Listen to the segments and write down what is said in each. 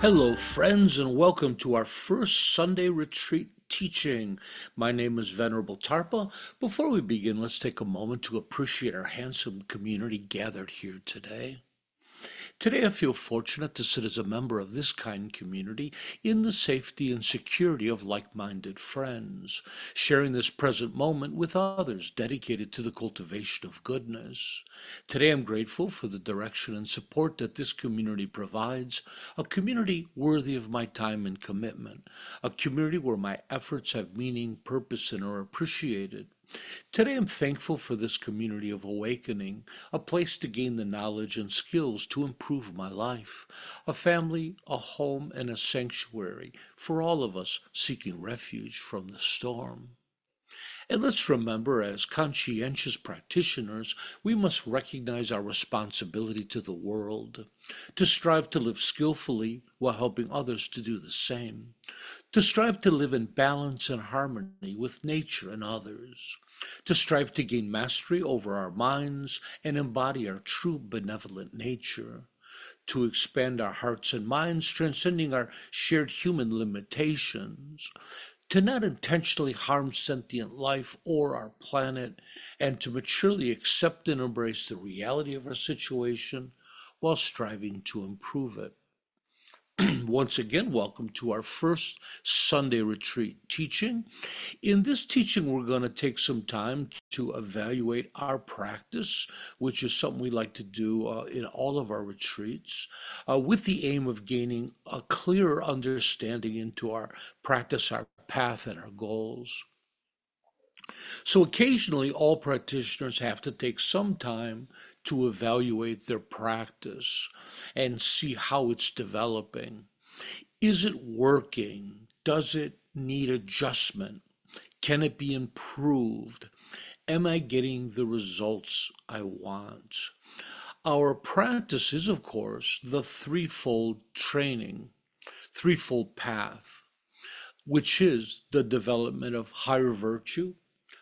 Hello, friends, and welcome to our first Sunday retreat teaching. My name is Venerable Tarpa. Before we begin, let's take a moment to appreciate our handsome community gathered here today. Today, I feel fortunate to sit as a member of this kind community in the safety and security of like-minded friends, sharing this present moment with others dedicated to the cultivation of goodness. Today, I'm grateful for the direction and support that this community provides, a community worthy of my time and commitment, a community where my efforts have meaning, purpose, and are appreciated. Today, I'm thankful for this community of awakening, a place to gain the knowledge and skills to improve my life, a family, a home, and a sanctuary for all of us seeking refuge from the storm. And let's remember, as conscientious practitioners, we must recognize our responsibility to the world, to strive to live skillfully while helping others to do the same, to strive to live in balance and harmony with nature and others, to strive to gain mastery over our minds and embody our true benevolent nature, to expand our hearts and minds, transcending our shared human limitations, to not intentionally harm sentient life or our planet, and to maturely accept and embrace the reality of our situation while striving to improve it. Once again, welcome to our first Sunday retreat teaching. In this teaching, we're going to take some time to evaluate our practice, which is something we like to do in all of our retreats, with the aim of gaining a clearer understanding into our practice, our path, and our goals. So occasionally, all practitioners have to take some time to evaluate their practice and see how it's developing. Is it working? Does it need adjustment? Can it be improved? Am I getting the results I want? Our practice is, of course, the threefold training, threefold path, which is the development of higher virtue,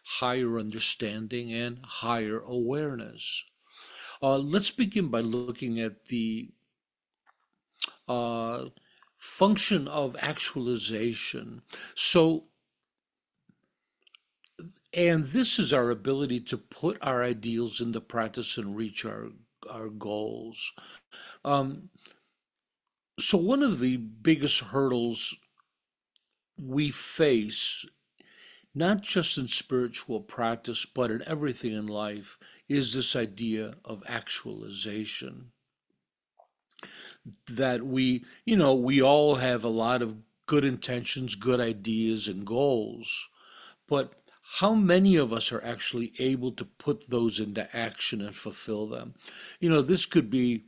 higher understanding, and higher awareness. Let's begin by looking at the uh, function of actualization. And this is our ability to put our ideals into practice and reach our goals. Um, so one of the biggest hurdles we face, not just in spiritual practice, but in everything in life, is this idea of actualization. That we all have a lot of good intentions, good ideas, and goals, but how many of us are actually able to put those into action and fulfill them? This could be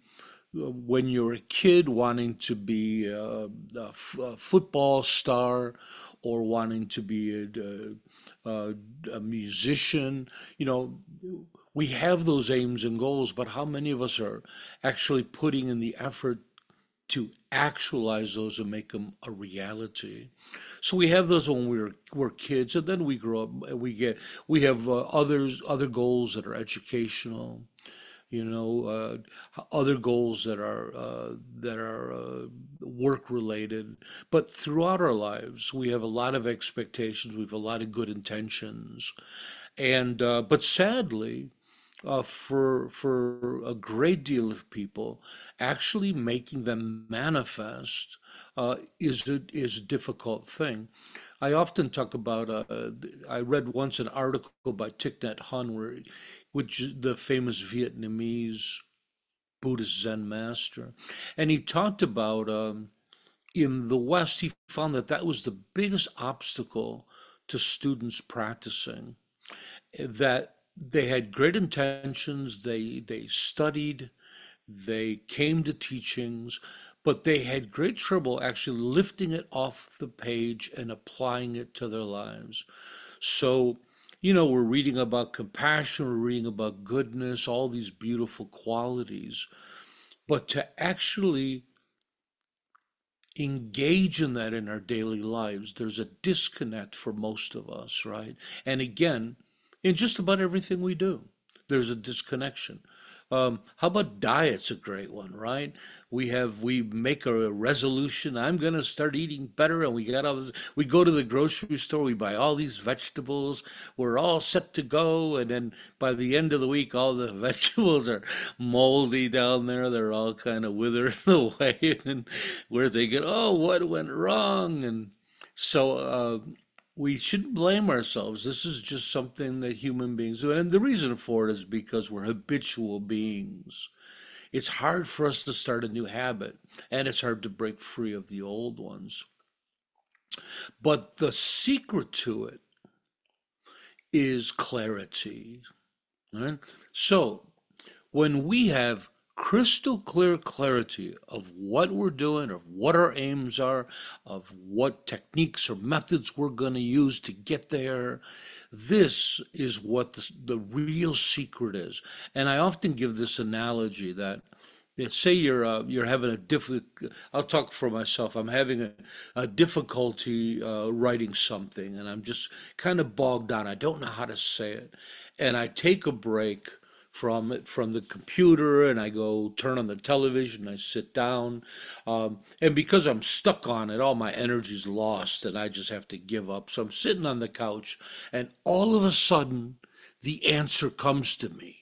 when you're a kid wanting to be a football star or wanting to be a musician. We have those aims and goals, but how many of us are actually putting in the effort to actualize those and make them a reality? So we have those when we're kids, and then we grow up and we have other goals that are educational, other goals that are work related. But throughout our lives, we have a lot of expectations. We have a lot of good intentions, and but sadly, for a great deal of people, actually making them manifest is a difficult thing. I often talk about. I read once an article by Thich Nhat Hanh, which is the famous Vietnamese Buddhist Zen master, and he talked about in the West, he found that that was the biggest obstacle to students practicing, that they had great intentions, they studied, they came to teachings, but they had great trouble actually lifting it off the page and applying it to their lives. So, we're reading about compassion, we're reading about goodness, all these beautiful qualities, but to actually engage in that in our daily lives, there's a disconnect for most of us, right? And again, in just about everything we do, there's a disconnection. How about diet's a great one, right? We make a resolution. I'm gonna start eating better, and we got all this. We go to the grocery store. We buy all these vegetables. We're all set to go, and then by the end of the week, all the vegetables are moldy down there. They're all kind of withering away, and where they get, oh, what went wrong? And so we shouldn't blame ourselves. This is just something that human beings do. And the reason for it is because we're habitual beings. It's hard for us to start a new habit, and it's hard to break free of the old ones. But the secret to it is clarity. Right? So when we have crystal clear clarity of what we're doing, of what our aims are, of what techniques or methods we're going to use to get there, this is what the real secret is. And I often give this analogy that say you're having a difficult. I'll talk for myself. I'm having a difficulty writing something, and I'm just kind of bogged down. I don't know how to say it, and I take a break from the computer, and I go turn on the television. I sit down, and because I'm stuck on it, all my energy's lost, and I just have to give up. So I'm sitting on the couch, and all of a sudden, the answer comes to me.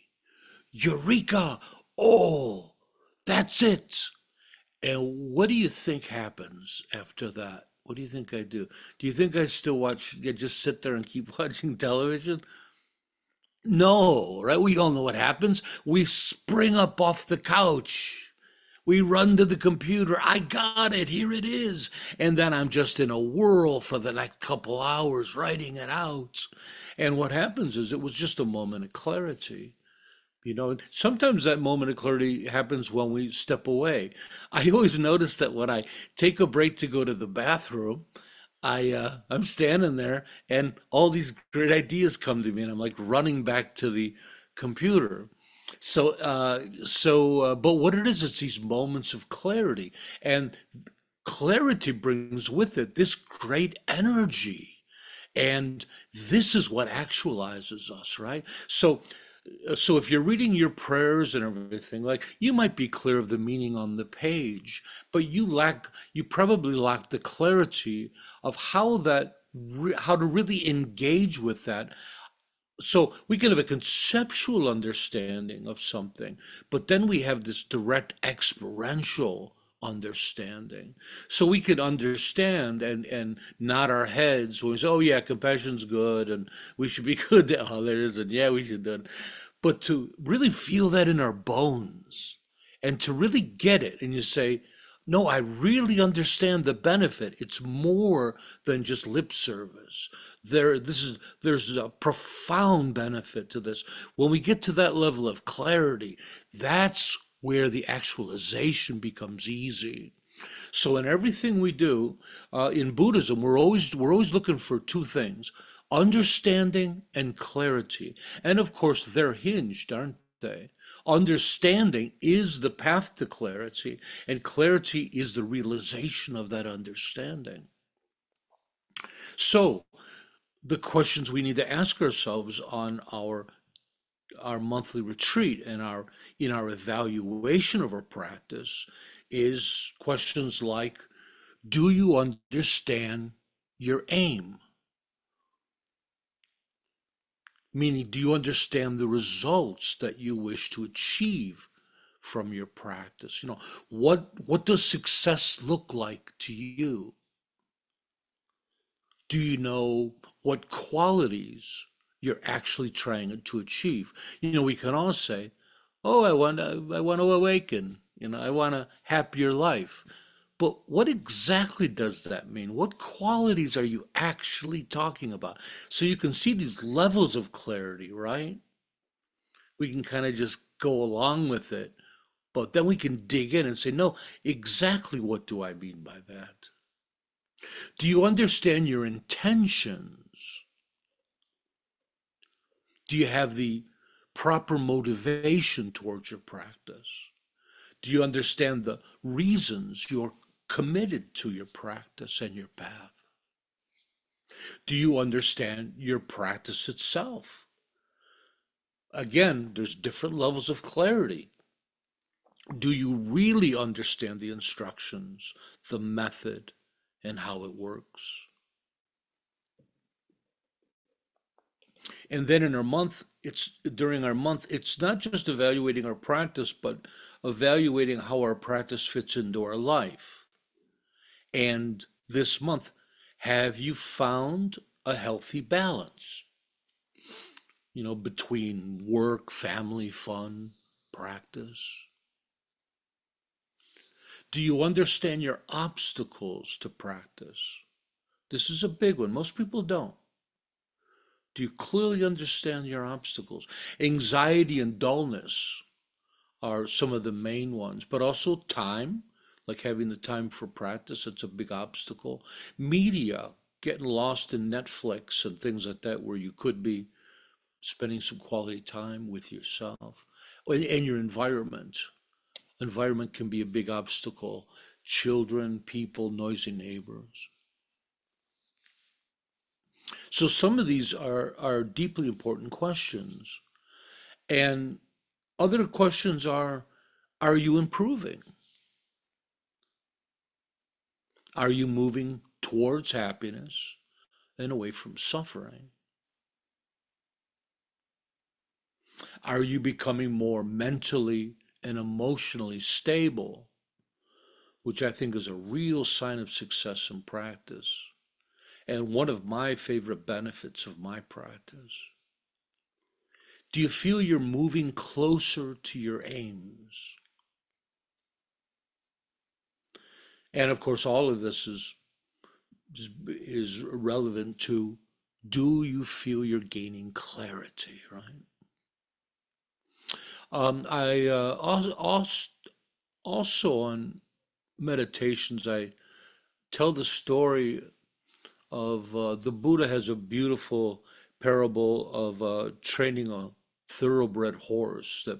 Eureka! Oh, that's it. And what do you think happens after that? What do you think I do? Do you think I still watch, I just sit there and keep watching television? No, right? We all know what happens. We spring up off the couch. We run to the computer. I got it. Here it is. And then I'm just in a whirl for the next couple hours writing it out. And what happens is it was just a moment of clarity. Sometimes that moment of clarity happens when we step away. I always notice that when I take a break to go to the bathroom, I'm standing there and all these great ideas come to me and I'm like running back to the computer. But what it is, it's these moments of clarity, and clarity brings with it this great energy. And this is what actualizes us, right? So if you're reading your prayers and everything, like you might be clear of the meaning on the page, but you probably lack the clarity of how to really engage with that. So we can have a conceptual understanding of something, but then we have this direct experiential understanding. So we could understand and nod our heads when we say, oh yeah, compassion's good and we should be good to others, and yeah, we should do it. But to really feel that in our bones and to really get it, and you say, no, I really understand the benefit. It's more than just lip service. There's a profound benefit to this. When we get to that level of clarity, that's where the actualization becomes easy. So in everything we do in Buddhism, we're always looking for two things: understanding and clarity. And of course, they're hinged, aren't they? Understanding is the path to clarity, and clarity is the realization of that understanding. So the questions we need to ask ourselves on our monthly retreat and our in our evaluation of our practice is questions like, do you understand your aim? Meaning, do you understand the results that you wish to achieve from your practice? What does success look like to you? Do you know what qualities you're actually trying to achieve? We can all say, "Oh, I want to awaken. I want a happier life." But what exactly does that mean? What qualities are you actually talking about? So you can see these levels of clarity, right? We can kind of just go along with it, but then we can dig in and say, no, exactly what do I mean by that? Do you understand your intentions? Do you have the proper motivation towards your practice? Do you understand the reasons you're committed to your practice and your path? Do you understand your practice itself? Again, there's different levels of clarity. Do you really understand the instructions, the method, and how it works? And then in our month, it's during our month, it's not just evaluating our practice, but evaluating how our practice fits into our life. And this month, have you found a healthy balance, between work, family, fun, practice? Do you understand your obstacles to practice? This is a big one. Most people don't. Do you clearly understand your obstacles? Anxiety and dullness are some of the main ones, but also time, like having the time for practice, it's a big obstacle. Media, getting lost in Netflix and things like that, where you could be spending some quality time with yourself and your environment. Environment can be a big obstacle. Children, people, noisy neighbors. So some of these are deeply important questions. And other questions are you improving? Are you moving towards happiness and away from suffering? Are you becoming more mentally and emotionally stable, which I think is a real sign of success in practice and one of my favorite benefits of my practice? Do you feel you're moving closer to your aims? And of course, all of this is relevant to, do you feel you're gaining clarity, right? I also on meditations, I tell the story of the Buddha has a beautiful parable of training a thoroughbred horse that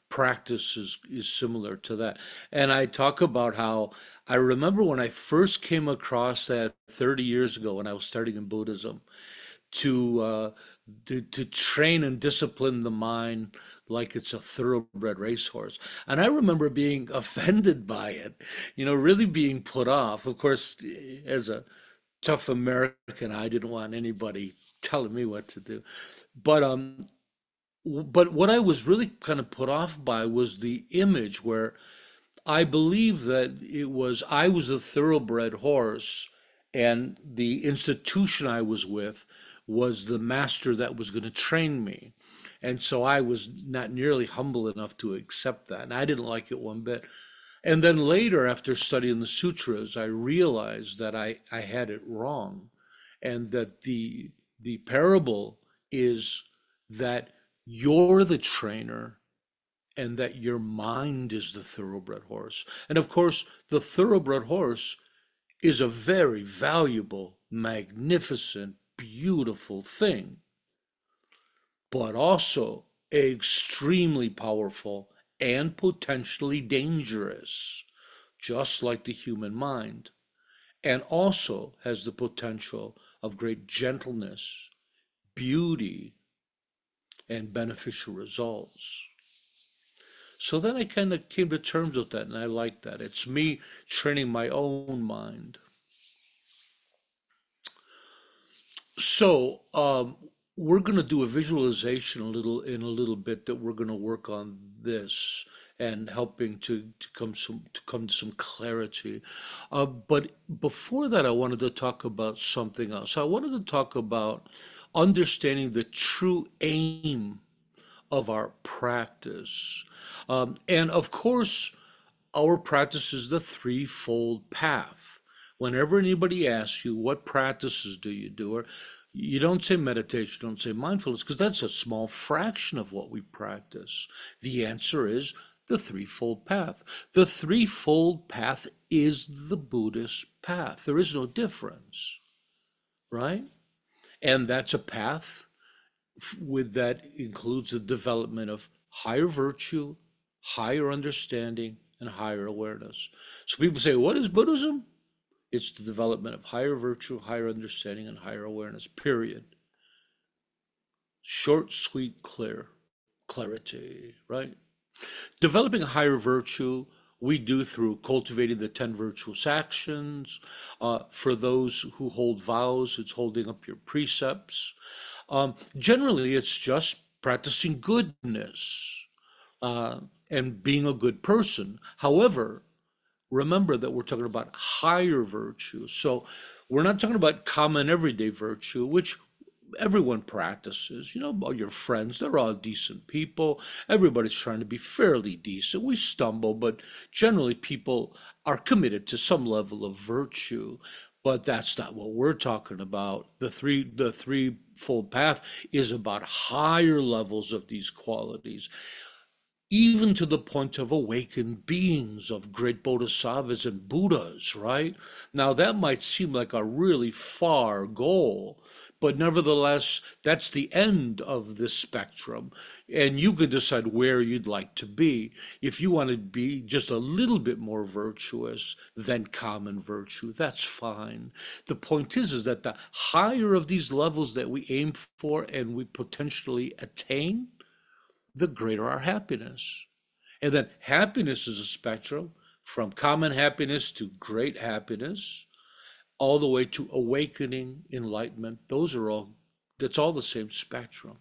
practice is similar to that. And I talk about how I remember when I first came across that 30 years ago when I was starting in Buddhism, to to train and discipline the mind like it's a thoroughbred racehorse. And I remember being offended by it, really being put off. Of course, as a tough American, I didn't want anybody telling me what to do. But but what I was really kind of put off by was the image where I believe that I was a thoroughbred horse, and the institution I was with was the master that was going to train me. And so I was not nearly humble enough to accept that. And I didn't like it one bit. And then later, after studying the sutras, I realized that I had it wrong, and that the parable is that you're the trainer and that your mind is the thoroughbred horse. And of course, the thoroughbred horse is a very valuable, magnificent, beautiful thing, but also extremely powerful and potentially dangerous, just like the human mind, and also has the potential of great gentleness, beauty, and beneficial results. So then I kind of came to terms with that, and I like that. It's me training my own mind. So we're going to do a visualization in a little bit, that we're going to work on this and helping to come to some clarity. But before that, I wanted to talk about something else. I wanted to talk about understanding the true aim of our practice. And of course, our practice is the threefold path. Whenever anybody asks you, what practices do you do? Or you don't say meditation, don't say mindfulness, because that's a small fraction of what we practice. The answer is the threefold path. The threefold path is the Buddhist path. There is no difference, right? And that's a path with that includes the development of higher virtue, higher understanding, and higher awareness. So people say, what is Buddhism? It's the development of higher virtue, higher understanding, and higher awareness, period. Short, sweet, clear. clarity, right? Developing a higher virtue, we do through cultivating the 10 virtuous actions. For those who hold vows, it's holding up your precepts. Generally, it's just practicing goodness uh, and being a good person. However, remember that we're talking about higher virtue. So we're not talking about common everyday virtue, which everyone practices. You know, all your friends, they're all decent people. Everybody's trying to be fairly decent. We stumble, but generally people are committed to some level of virtue. But that's not what we're talking about. The threefold path is about higher levels of these qualities, even to the point of awakened beings, of great bodhisattvas and Buddhas, right? Now, that might seem like a really far goal, but nevertheless, that's the end of this spectrum. And you can decide where you'd like to be. If you want to be just a little bit more virtuous than common virtue, that's fine. The point is that the higher of these levels that we aim for and we potentially attain, the greater our happiness. And then happiness is a spectrum from common happiness to great happiness, all the way to awakening, enlightenment. That's all the same spectrum.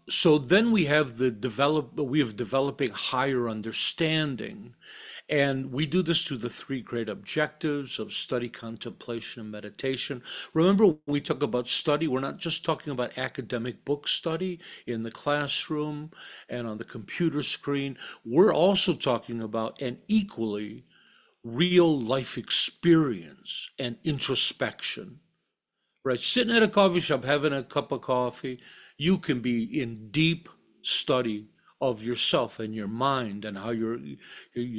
So then we have developing higher understanding. And we do this through the three great objectives of study, contemplation, and meditation. Remember, when we talk about study, we're not just talking about academic book study in the classroom and on the computer screen. We're also talking about an equally real life experience and introspection, right? Sitting at a coffee shop, having a cup of coffee, you can be in deep study of yourself and your mind and how you're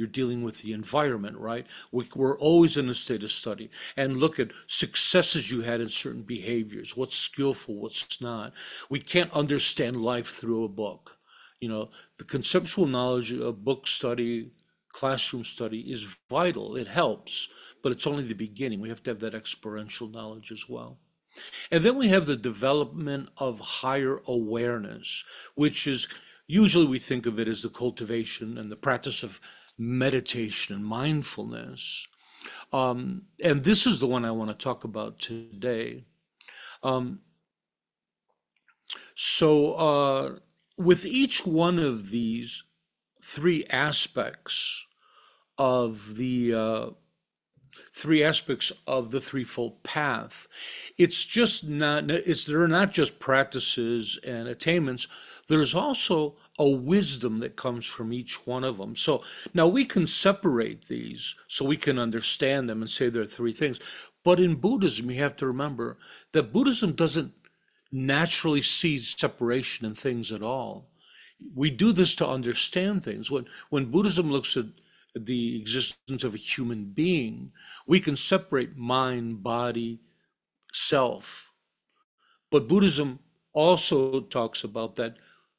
dealing with the environment, right? We're always in a state of study and look at successes you had in certain behaviors, what's skillful, what's not. We can't understand life through a book. You know, the conceptual knowledge of book study, classroom study is vital. It helps, but it's only the beginning. We have to have that experiential knowledge as well. And then we have the development of higher awareness, which is usually we think of it as the cultivation and the practice of meditation and mindfulness. And this is the one I want to talk about today. Um, so, with each one of these three aspects of the threefold path. They're not just practices and attainments. There's also a wisdom that comes from each one of them. So now we can separate these so we can understand them and say there are three things. But in Buddhism, you have to remember that Buddhism doesn't naturally see separation in things at all. We do this to understand things. When Buddhism looks at the existence of a human being, we can separate mind, body, self. But Buddhism also talks about that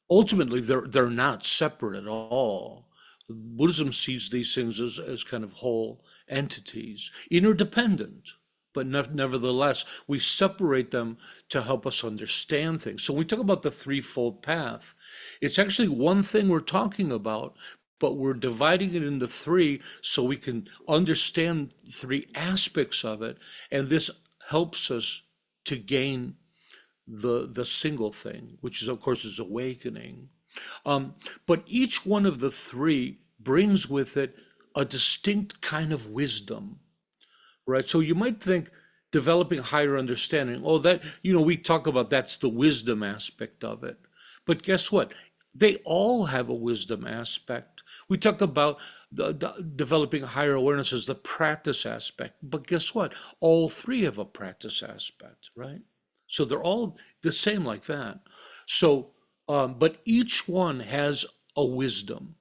ultimately they're not separate at all. Buddhism sees these things as kind of whole entities, interdependent, but nevertheless, we separate them to help us understand things. So when we talk about the threefold path, it's actually one thing we're talking about, but we're dividing it into three so we can understand three aspects of it. And this helps us to gain the single thing, which is, of course, is awakening. But each one of the three brings with it a distinct kind of wisdom, right? So you might think developing higher understanding, oh, that, we talk about that's the wisdom aspect of it. But guess what? They all have a wisdom aspect. We talk about developing higher awareness as the practice aspect, but guess what? All three have a practice aspect, right? So they're all the same like that. So, but each one has a wisdom.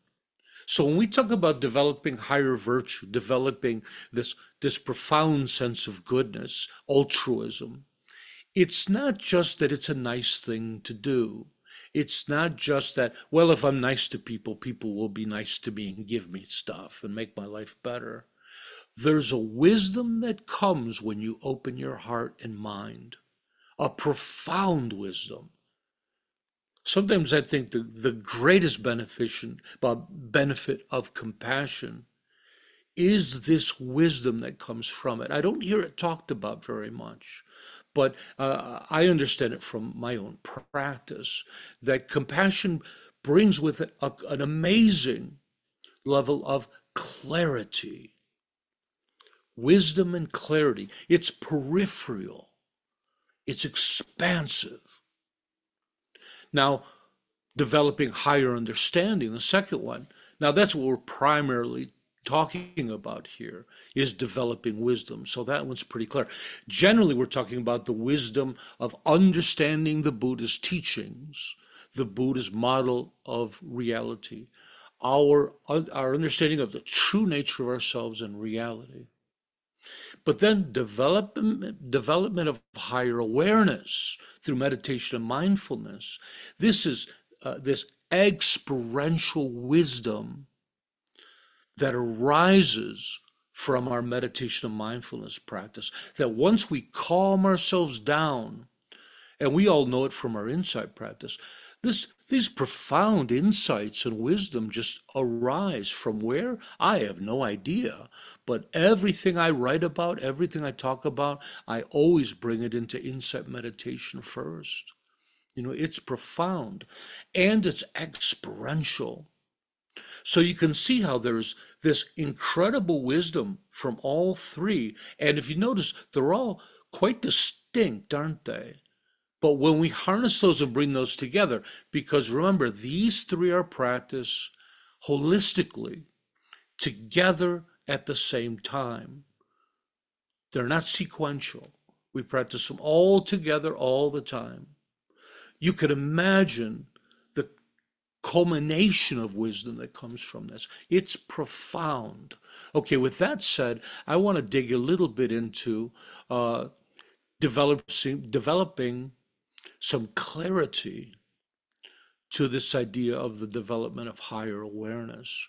So when we talk about developing higher virtue, developing this profound sense of goodness, altruism, it's not just that it's a nice thing to do. It's not just that, well, if I'm nice to people, people will be nice to me and give me stuff and make my life better. There's a wisdom that comes when you open your heart and mind, a profound wisdom. Sometimes I think the greatest benefit of compassion is this wisdom that comes from it. I don't hear it talked about very much, but I understand it from my own practice that compassion brings with it an amazing level of clarity, wisdom and clarity. It's peripheral, it's expansive. Now, developing higher understanding, the second one. Now, that's what we're primarily talking about here, is developing wisdom. So that one's pretty clear. Generally, we're talking about the wisdom of understanding the Buddhist teachings, the Buddhist model of reality, our understanding of the true nature of ourselves and reality. But then development of higher awareness through meditation and mindfulness. This is this experiential wisdom that arises from our meditation and mindfulness practice. That once we calm ourselves down, and we all know it from our insight practice, these profound insights and wisdom just arise from where? I have no idea. But everything I write about, everything I talk about, I always bring it into insight meditation first. It's profound and it's experiential. So you can see how there's this incredible wisdom from all three. And if you notice, they're all quite distinct, aren't they? But when we harness those and bring those together, because remember, these three are practiced holistically, together at the same time. They're not sequential. We practice them all together all the time. You could imagine the culmination of wisdom that comes from this. It's profound. Okay, with that said, I want to dig a little bit into developing some clarity to this idea of the development of higher awareness.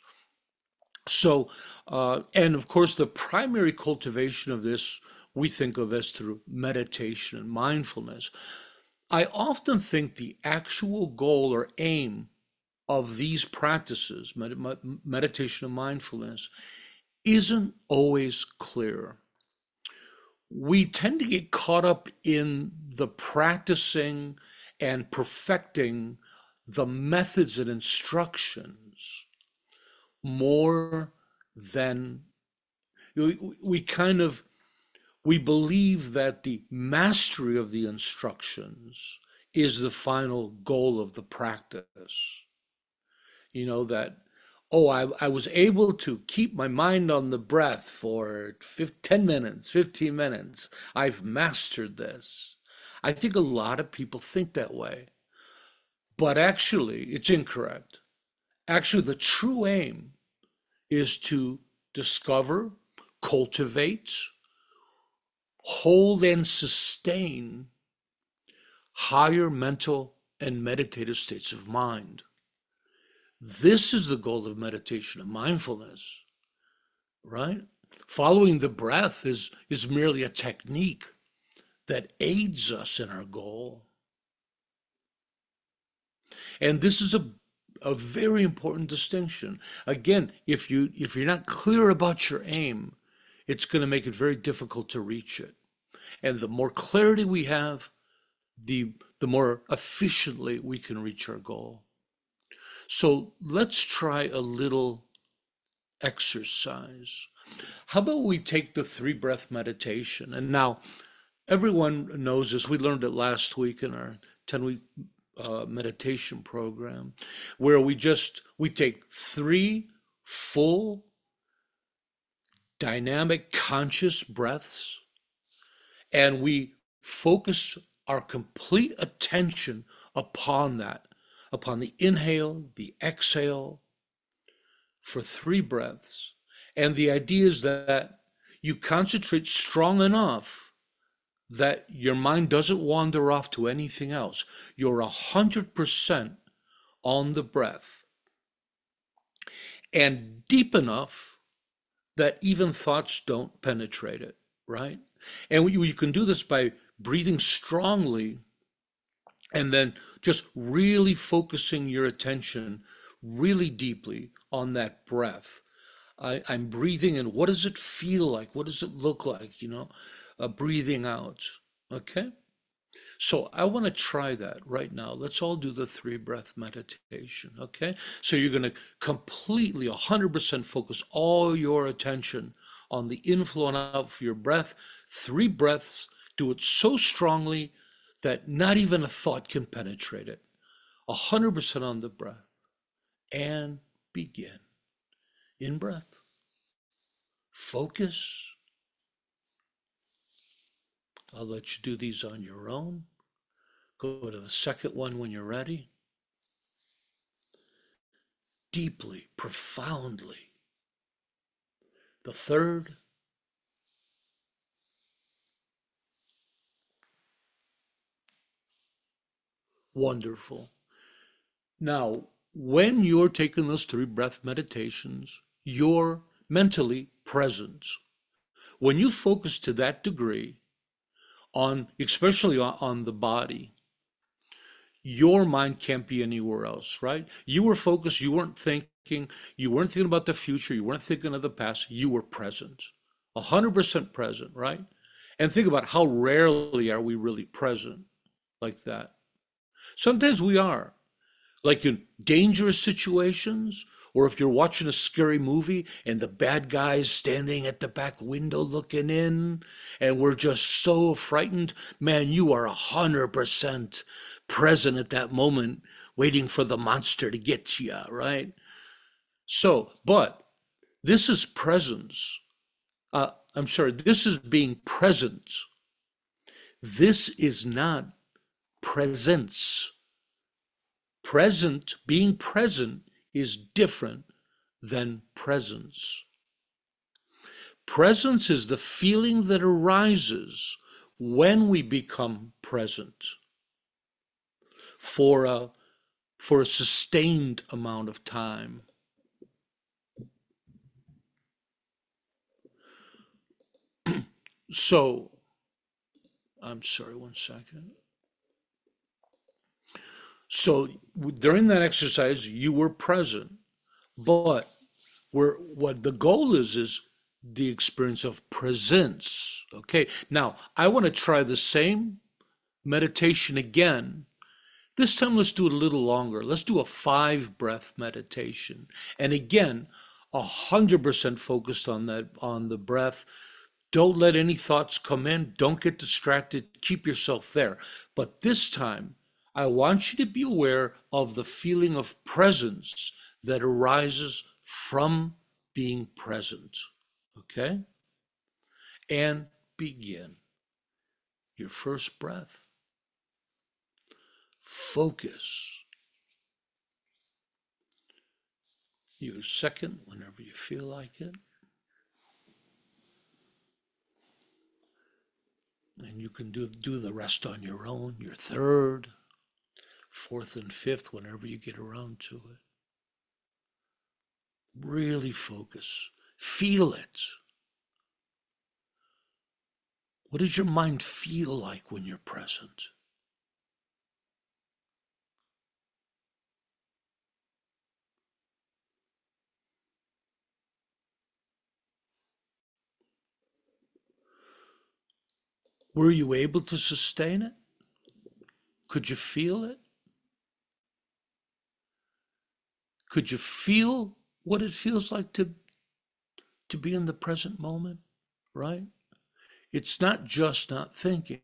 So, and of course, the primary cultivation of this we think of as through meditation and mindfulness. I often think the actual goal or aim of these practices, meditation and mindfulness, isn't always clear. We tend to get caught up in the practicing and perfecting the methods and instructions more than we believe that the mastery of the instructions is the final goal of the practice. That, I was able to keep my mind on the breath for 10 minutes, 15 minutes. I've mastered this. I think a lot of people think that way. But actually, it's incorrect. Actually, the true aim is to discover, cultivate, hold, and sustain higher mental and meditative states of mind. This is the goal of meditation and mindfulness, right? Following the breath is merely a technique that aids us in our goal. And this is a very important distinction. Again, if you're not clear about your aim, it's going to make it very difficult to reach it. And the more clarity we have, the more efficiently we can reach our goal. So let's try a little exercise. How about we take the 3-breath meditation? And now everyone knows this. We learned it last week in our 10-week meditation program, where we take 3 full, dynamic, conscious breaths, and we focus our complete attention upon that, upon the inhale, the exhale, for 3 breaths. And the idea is that you concentrate strong enough that your mind doesn't wander off to anything else. You're 100% on the breath, and deep enough that even thoughts don't penetrate it, right? And you can do this by breathing strongly And then just really focusing your attention really deeply on that breath. I'm breathing in. What does it feel like? What does it look like? Breathing out. Okay. So I want to try that right now. Let's all do the three breath meditation. Okay. So you're going to completely 100% focus all your attention on the inflow and out for your breath. Three breaths. Do it so strongly that not even a thought can penetrate it. 100% on the breath. And begin. In breath. Focus. I'll let you do these on your own. Go to the second one when you're ready. Deeply, profoundly. The third. Wonderful. Now, when you're taking those three breath meditations, you're mentally present. When you focus to that degree on, especially on the body, your mind can't be anywhere else, right? You were focused, you weren't thinking about the future, you weren't thinking of the past, you were present. 100% present, right? And think about how rarely are we really present like that. Sometimes we are, like in dangerous situations, or if you're watching a scary movie and the bad guy's standing at the back window looking in, and we're just so frightened, man, you are 100% present at that moment, waiting for the monster to get you, right? So, but this is presence. I'm sorry, this is being present. This is not presence. Being present is different than presence. Presence is the feeling that arises when we become present for a sustained amount of time. So, I'm sorry, one second. So during that exercise, you were present, but what the goal is the experience of presence. Okay. Now I want to try the same meditation again. This time, let's do it a little longer. Let's do a 5 breath meditation. And again, 100% focused on on the breath. Don't let any thoughts come in. Don't get distracted. Keep yourself there. But this time, I want you to be aware of the feeling of presence that arises from being present. Okay? And begin. Your first breath. Focus. Your second, whenever you feel like it. And you can do the rest on your own. Your third, fourth, and fifth, whenever you get around to it. Really focus. Feel it. What does your mind feel like when you're present? Were you able to sustain it? Could you feel it? Could you feel what it feels like to be in the present moment, right? It's not just not thinking.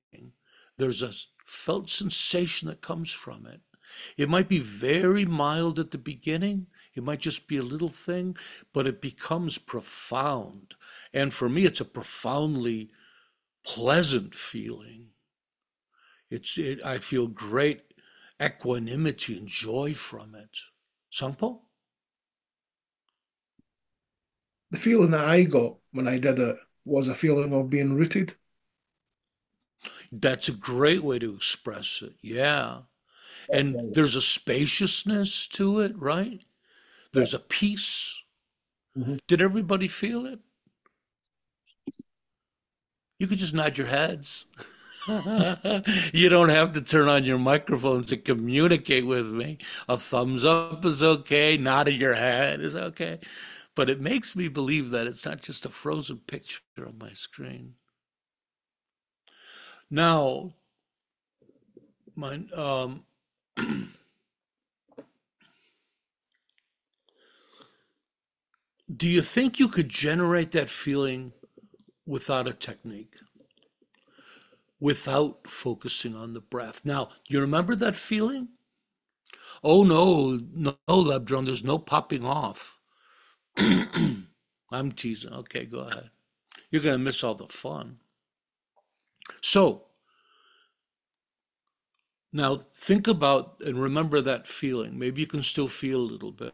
There's a felt sensation that comes from it. It might be very mild at the beginning. It might just be a little thing, but it becomes profound. And for me, it's a profoundly pleasant feeling. I feel great equanimity and joy from it. Sangpo? The feeling that I got when I did it was a feeling of being rooted. That's a great way to express it. Yeah. And there's a spaciousness to it, right? Yeah. There's a peace. Mhm. Did everybody feel it? You could just nod your heads. You don't have to turn on your microphone to communicate with me. A thumbs up is okay, nodding your head is okay. But it makes me believe that it's not just a frozen picture on my screen. Now, my, do you think you could generate that feeling without a technique, without focusing on the breath? Now, you remember that feeling? Oh no, no, Lebdron, there's no popping off. I'm teasing. Okay, go ahead. You're going to miss all the fun. So now think about and remember that feeling. Maybe you can still feel a little bit.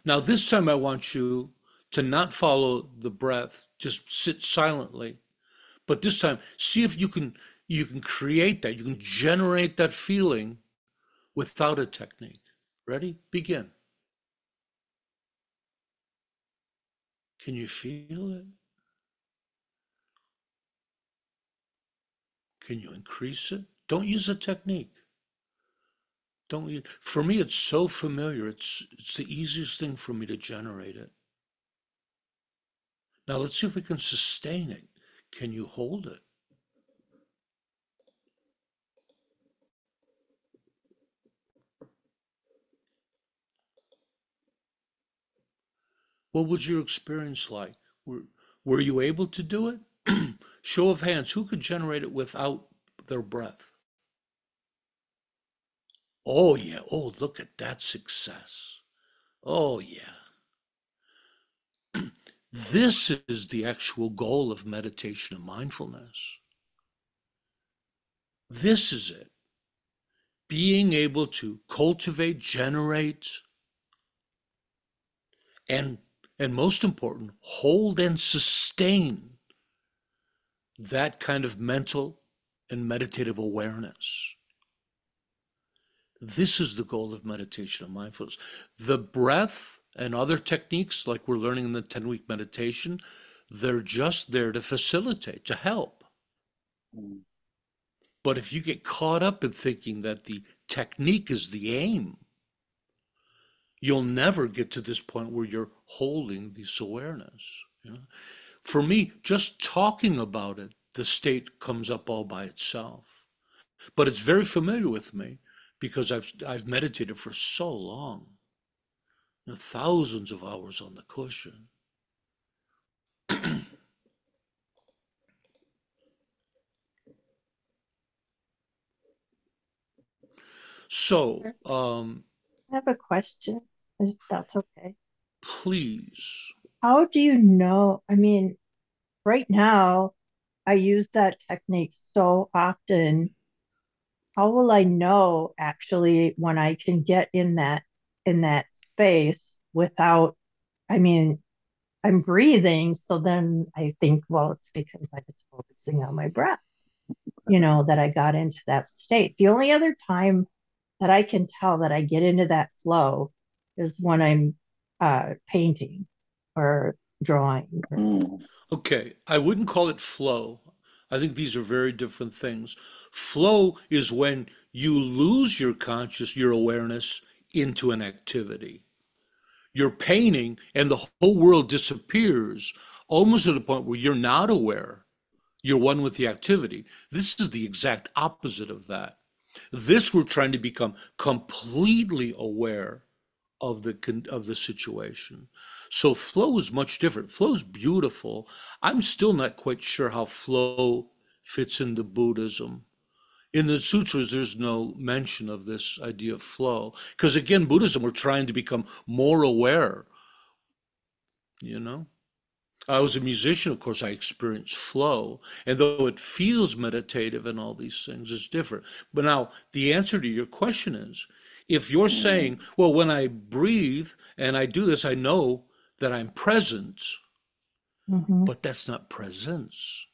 Now, this time I want you to not follow the breath, just sit silently. But this time, see if you can create that, you can generate that feeling without a technique. Ready? Begin. Can you feel it? Can you increase it? Don't use a technique. Don't use, for me, it's so familiar. It's the easiest thing for me to generate it. Now let's see if we can sustain it. Can you hold it? What was your experience like? Were you able to do it? Show of hands, who could generate it without their breath? Oh, yeah. Oh, look at that success. Oh, yeah. This is the actual goal of meditation and mindfulness. This is it. Being able to cultivate, generate, and most important, hold and sustain that kind of mental and meditative awareness. This is the goal of meditation and mindfulness. The breath and other techniques, like we're learning in the 10-week meditation, they're just there to facilitate, to help. But if you get caught up in thinking that the technique is the aim, you'll never get to this point where you're holding this awareness. You know? For me, just talking about it, the state comes up all by itself. But it's very familiar with me because I've meditated for so long, thousands of hours on the cushion. So, I have a question, if that's okay. please. How do you know? I mean, right now, I use that technique so often. How will I know actually when I can get in that space without, I mean, I'm breathing, so then I think, well, it's because I was focusing on my breath, that I got into that state. The only other time that I can tell that I get into that flow is when I'm painting or drawing. Okay, I wouldn't call it flow. I think these are very different things. Flow is when you lose your awareness into an activity. You're painting and the whole world disappears almost to the point where you're not aware. You're one with the activity. This is the exact opposite of that. This we're trying to become completely aware of the situation. So flow is much different. Flow is beautiful. I'm still not quite sure how flow fits into Buddhism. In the sutras, there's no mention of this idea of flow. Because again, Buddhism, we're trying to become more aware, you know? I was a musician, of course, I experienced flow. And though it feels meditative and all these things, it's different. But now, the answer to your question is if you're saying, well, when I breathe and I do this, I know that I'm present, Mm-hmm. but that's not presence.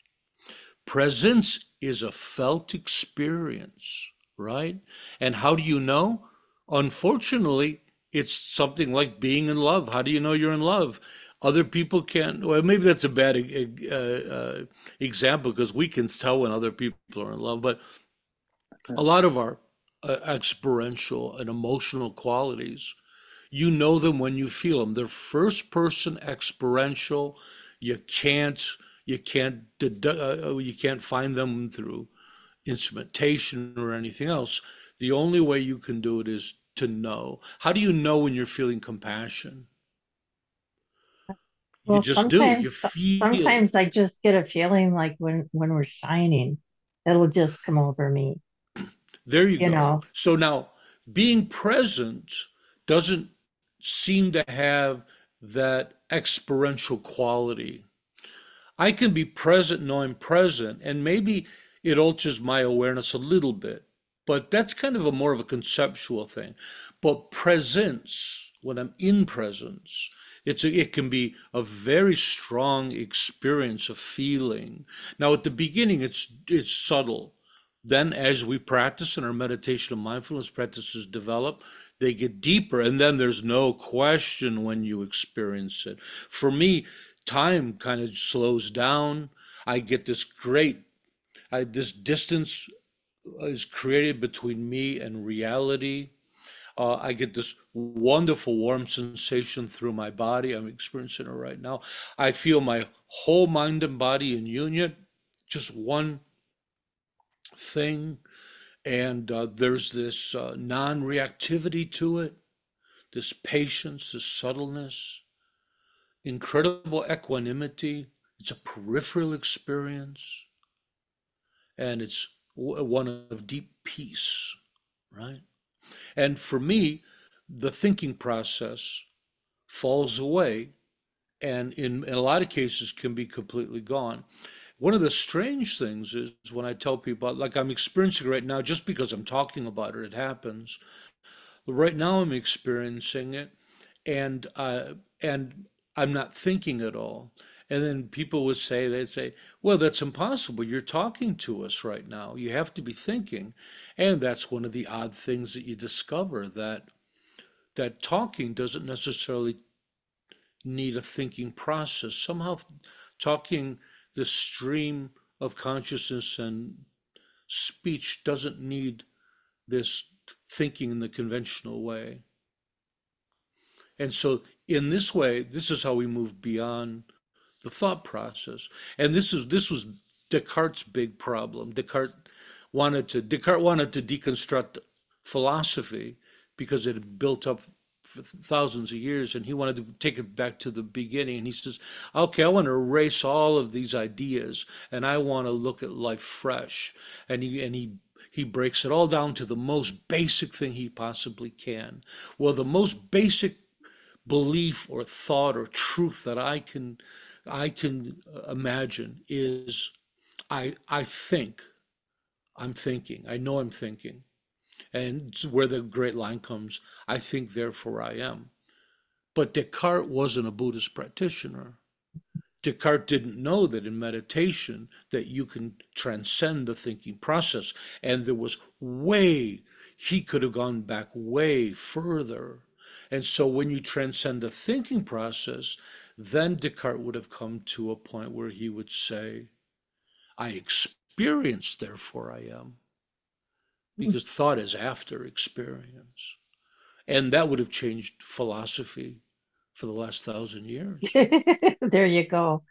Presence is a felt experience, right? And how do you know? Unfortunately, it's something like being in love. How do you know you're in love? Other people can't. Well, maybe that's a bad example because we can tell when other people are in love. But a lot of our experiential and emotional qualities, you know them when you feel them. They're first person experiential. You can't you can't find them through instrumentation or anything else. The only way you can do it is to know. How do you know when you're feeling compassion? You Well, just do. You feel it. sometimes I just get a feeling like when we're shining, it'll just come over me, There you you go. know. So now being present doesn't seem to have that experiential quality. I can be present knowing present, and maybe it alters my awareness a little bit, but that's kind of a more of a conceptual thing. But presence, when I'm in presence, it can be a very strong experience of feeling. Now, at the beginning, it's subtle. Then, as we practice and our meditation and mindfulness practices develop, they get deeper, and then there's no question when you experience it. For me, time kind of slows down. I get this distance is created between me and reality. I get this wonderful warm sensation through my body. I'm experiencing it right now. I feel my whole mind and body in union, just one thing. And there's this non reactivity to it, this patience, this subtleness, incredible equanimity. It's a peripheral experience, and it's one of deep peace, right? And for me, the thinking process falls away and in a lot of cases can be completely gone. One of the strange things is when I tell people, like I'm experiencing right now, just because I'm talking about it, it happens. But right now I'm experiencing it, and I'm not thinking at all. And then people would say, they'd say, well, that's impossible. You're talking to us right now. You have to be thinking. And that's one of the odd things that you discover that talking doesn't necessarily need a thinking process. Somehow talking the stream of consciousness and speech doesn't need this thinking in the conventional way. And so in this way, this is how we move beyond the thought process. And this was Descartes' big problem. Descartes wanted to deconstruct philosophy because it had built up for thousands of years, and he wanted to take it back to the beginning. And he says, "Okay, I want to erase all of these ideas, and I want to look at life fresh." And he breaks it all down to the most basic thing he possibly can. Well, the most basic belief or thought or truth that I can imagine is I think I'm thinking. I know I'm thinking. And it's where the great line comes, I think therefore I am. But Descartes wasn't a Buddhist practitioner. Descartes didn't know that in meditation that you can transcend the thinking process. And there was he could have gone back way further. And so when you transcend the thinking process, then Descartes would have come to a point where he would say, I experience, therefore I am, because thought is after experience. And that would have changed philosophy for the last 1,000 years. There you go.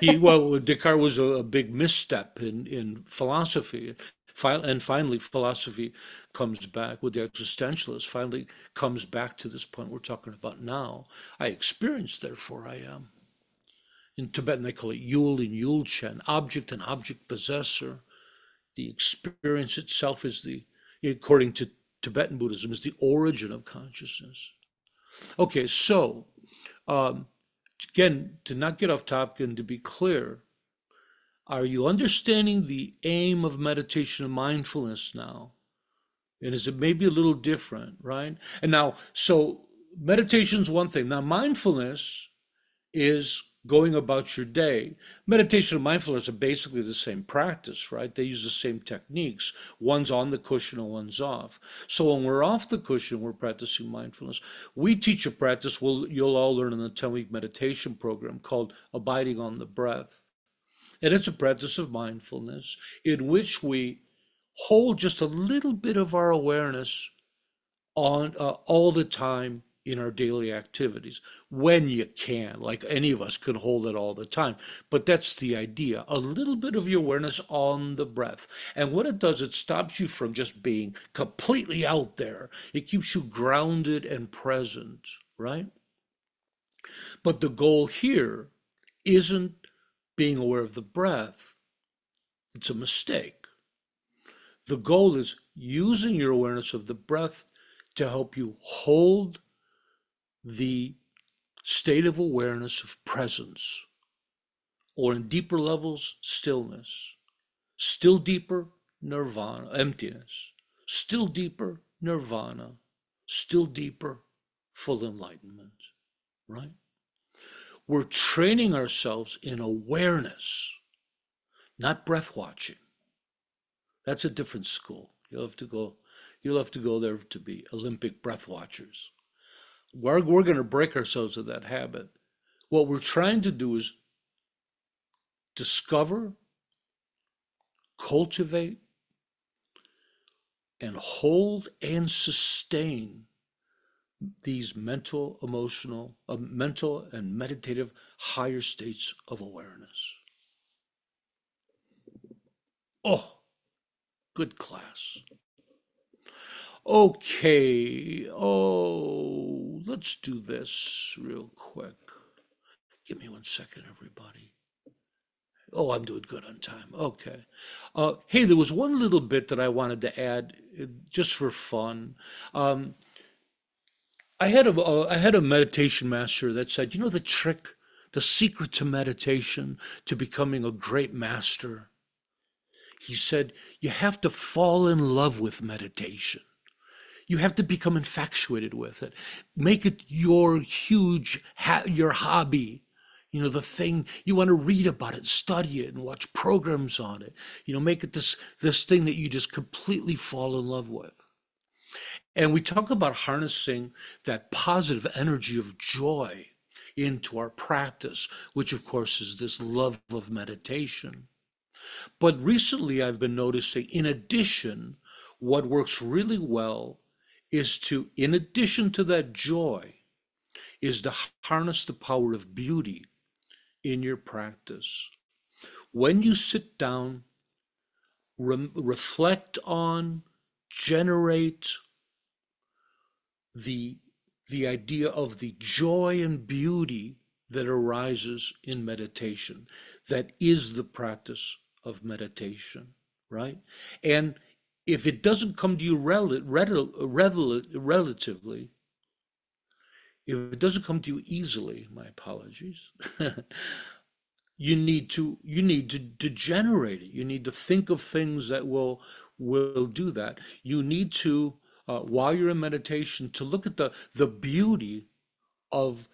Well, Descartes was a big misstep in philosophy. And finally, philosophy comes back with the existentialist, finally comes back to this point we're talking about now. I experience, therefore I am. In Tibetan, they call it Yul and Yulchen, object and object possessor. The experience itself is according to Tibetan Buddhism, is the origin of consciousness. Okay, so um, again, to not get off topic and to be clear, are you understanding the aim of meditation and mindfulness now? And is it maybe a little different, right? And now, so meditation is one thing. Now, mindfulness is going about your day. Meditation and mindfulness are basically the same practice, right? They use the same techniques. One's on the cushion and one's off. So when we're off the cushion, we're practicing mindfulness. We teach a practice you'll all learn in the 10-week meditation program called abiding on the breath. And it's a practice of mindfulness in which we hold just a little bit of our awareness on all the time in our daily activities when you can. Like any of us can hold it all the time, but that's the idea, a little bit of your awareness on the breath. And what it does, it stops you from just being completely out there. It keeps you grounded and present, right? But the goal here isn't being aware of the breath. It's a mistake. The goal is using your awareness of the breath to help you hold the state of awareness of presence, or in deeper levels, stillness. Still deeper, nirvana, emptiness. Still deeper, nirvana. Still deeper, full enlightenment, right? We're training ourselves in awareness, not breath watching. That's a different school. You'll have to go there to be Olympic breath watchers. We're going to break ourselves of that habit. What we're trying to do is discover, cultivate, and hold and sustain these mental, emotional, mental and meditative higher states of awareness. Oh, good class. Okay. Oh, let's do this real quick. Give me 1 second, everybody. Oh, I'm doing good on time. Okay. Hey, there was one little bit that I wanted to add just for fun. Um, I had a meditation master that said, you know, the trick, the secret to meditation, to becoming a great master. He said, you have to fall in love with meditation. You have to become infatuated with it. Make it your your hobby. You know, the thing you want to read about it, study it, and watch programs on it. You know, make it this thing that you just completely fall in love with. And we talk about harnessing that positive energy of joy into our practice, which of course is this love of meditation. But recently I've been noticing, in addition, what works really well is to, in addition to that joy, is to harness the power of beauty in your practice. When you sit down, reflect on, generate the the idea of the joy and beauty that arises in meditation. That is the practice of meditation, right? And if it doesn't come to you relatively, if it doesn't come to you easily, my apologies, you need to generate it. You need to think of things that will do that. You need to, while you're in meditation, to look at the beauty of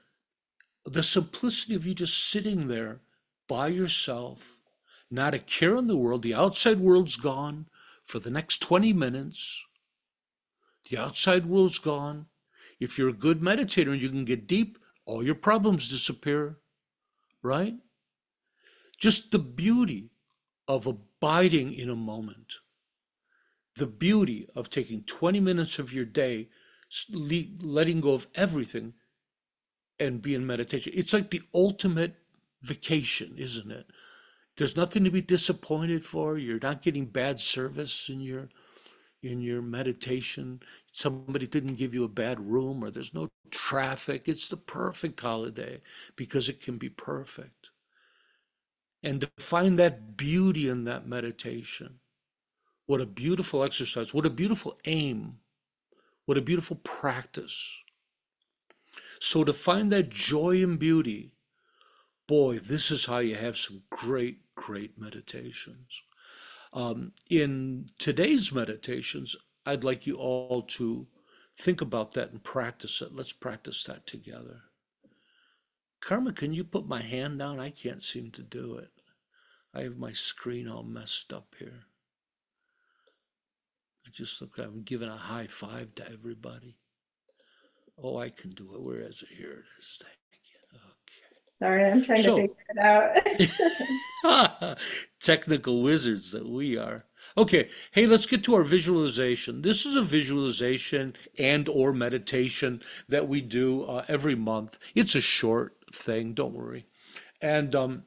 the simplicity of you just sitting there by yourself, not a care in the world. The outside world's gone for the next 20 minutes. The outside world's gone. If you're a good meditator and you can get deep, all your problems disappear, right? Just the beauty of abiding in a moment, the beauty of taking 20 minutes of your day, letting go of everything and be in meditation. It's like the ultimate vacation, isn't it? There's nothing to be disappointed for. You're not getting bad service in your meditation. Somebody didn't give you a bad room, or there's no traffic. It's the perfect holiday because it can be perfect. And to find that beauty in that meditation, what a beautiful exercise, what a beautiful aim, what a beautiful practice. So to find that joy and beauty, boy, this is how you have some great, great meditations. In today's meditations, I'd like you all to think about that and practice it. Let's practice that together. Karma, can you put my hand down? I can't seem to do it. I have my screen all messed up here. I just look, I'm giving a high five to everybody. Oh, I can do it. Where is it? Here it is. Thank you. Sorry, I'm trying to So, figure it out. technical wizards that we are. Okay, hey, let's get to our visualization. This is a visualization and or meditation that we do every month. It's a short thing, don't worry. And I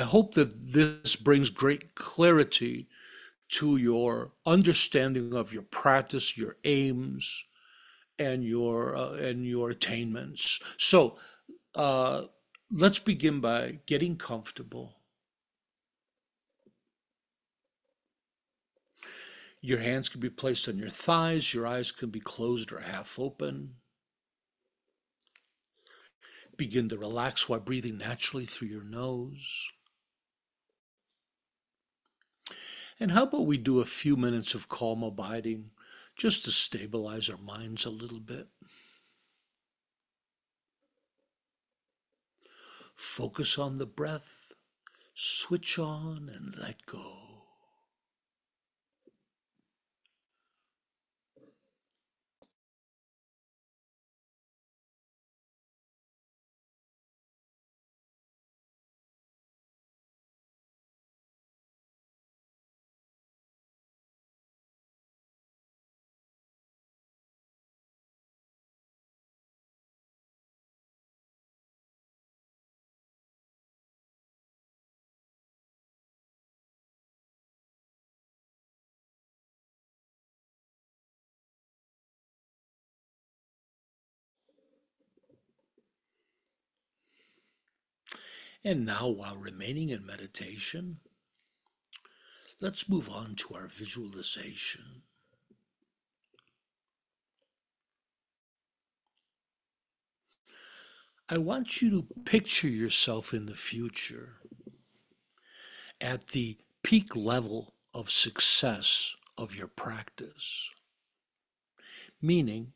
hope that this brings great clarity to your understanding of your practice, your aims, and your attainments. So uh, let's begin by getting comfortable. Your hands can be placed on your thighs. Your eyes can be closed or half open. Begin to relax while breathing naturally through your nose. And how about we do a few minutes of calm abiding just to stabilize our minds a little bit? Focus on the breath, switch on and let go. And now, while remaining in meditation, let's move on to our visualization. I want you to picture yourself in the future at the peak level of success of your practice, meaning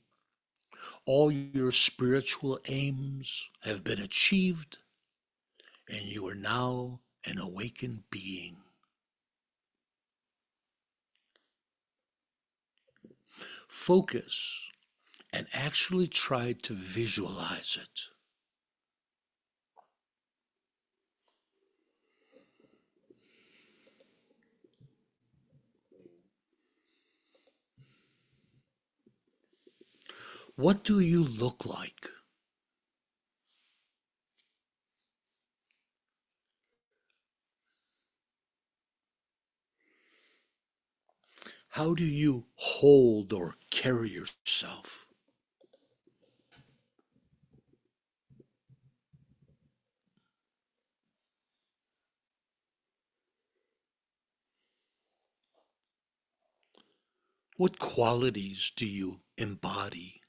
all your spiritual aims have been achieved and you are now an awakened being. Focus and actually try to visualize it. What do you look like? How do you hold or carry yourself? What qualities do you embody?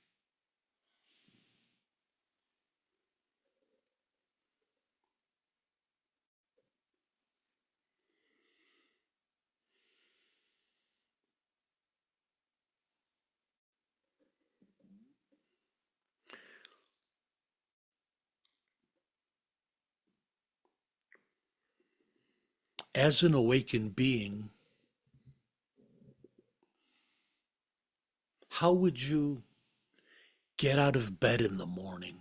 As an awakened being, how would you get out of bed in the morning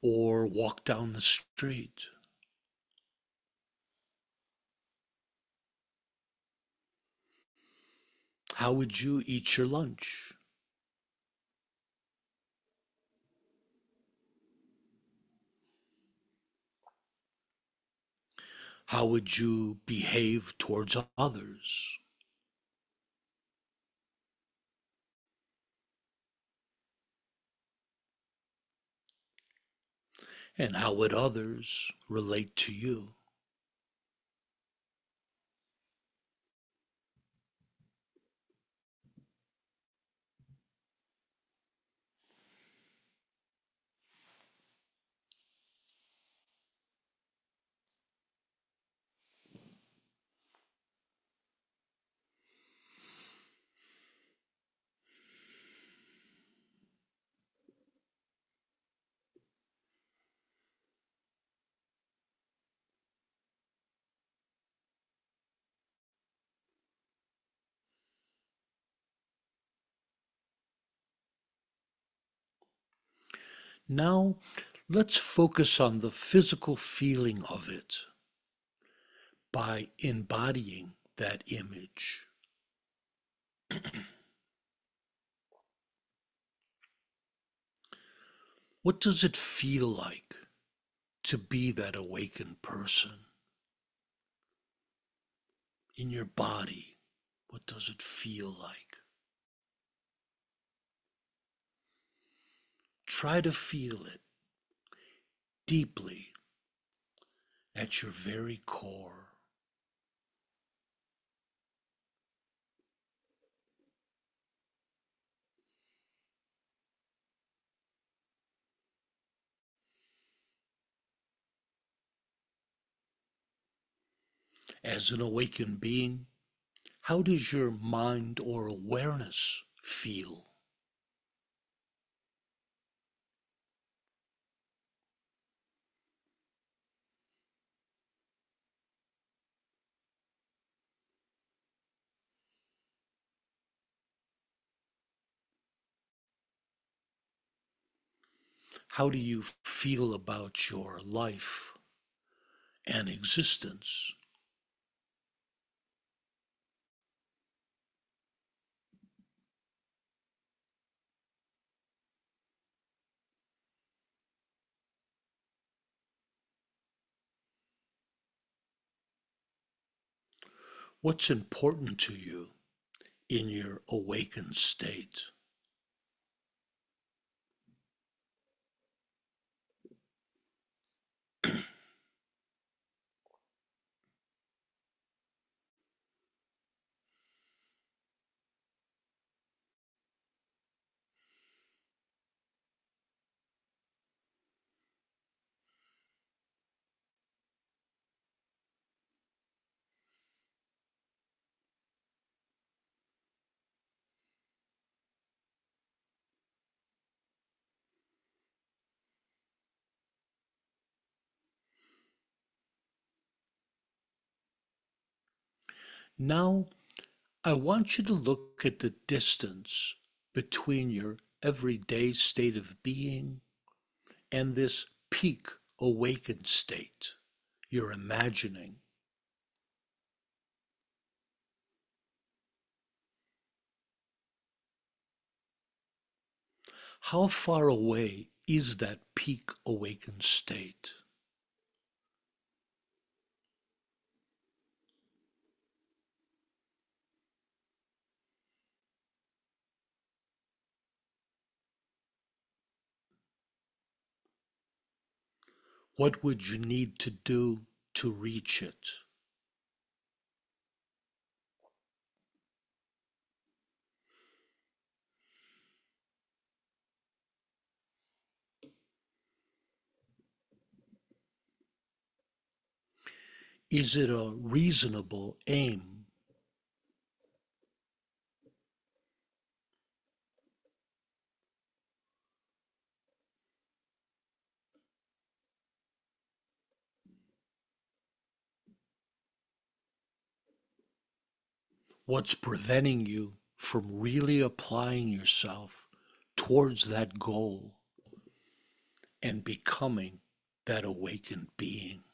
or walk down the street? How would you eat your lunch? How would you behave towards others? And how would others relate to you? Now, let's focus on the physical feeling of it by embodying that image. What does it feel like to be that awakened person? In your body, what does it feel like? Try to feel it deeply at your very core. As an awakened being, how does your mind or awareness feel? How do you feel about your life and existence? What's important to you in your awakened state? Now, I want you to look at the distance between your everyday state of being and this peak awakened state you're imagining. How far away is that peak awakened state? What would you need to do to reach it? Is it a reasonable aim? What's preventing you from really applying yourself towards that goal and becoming that awakened being?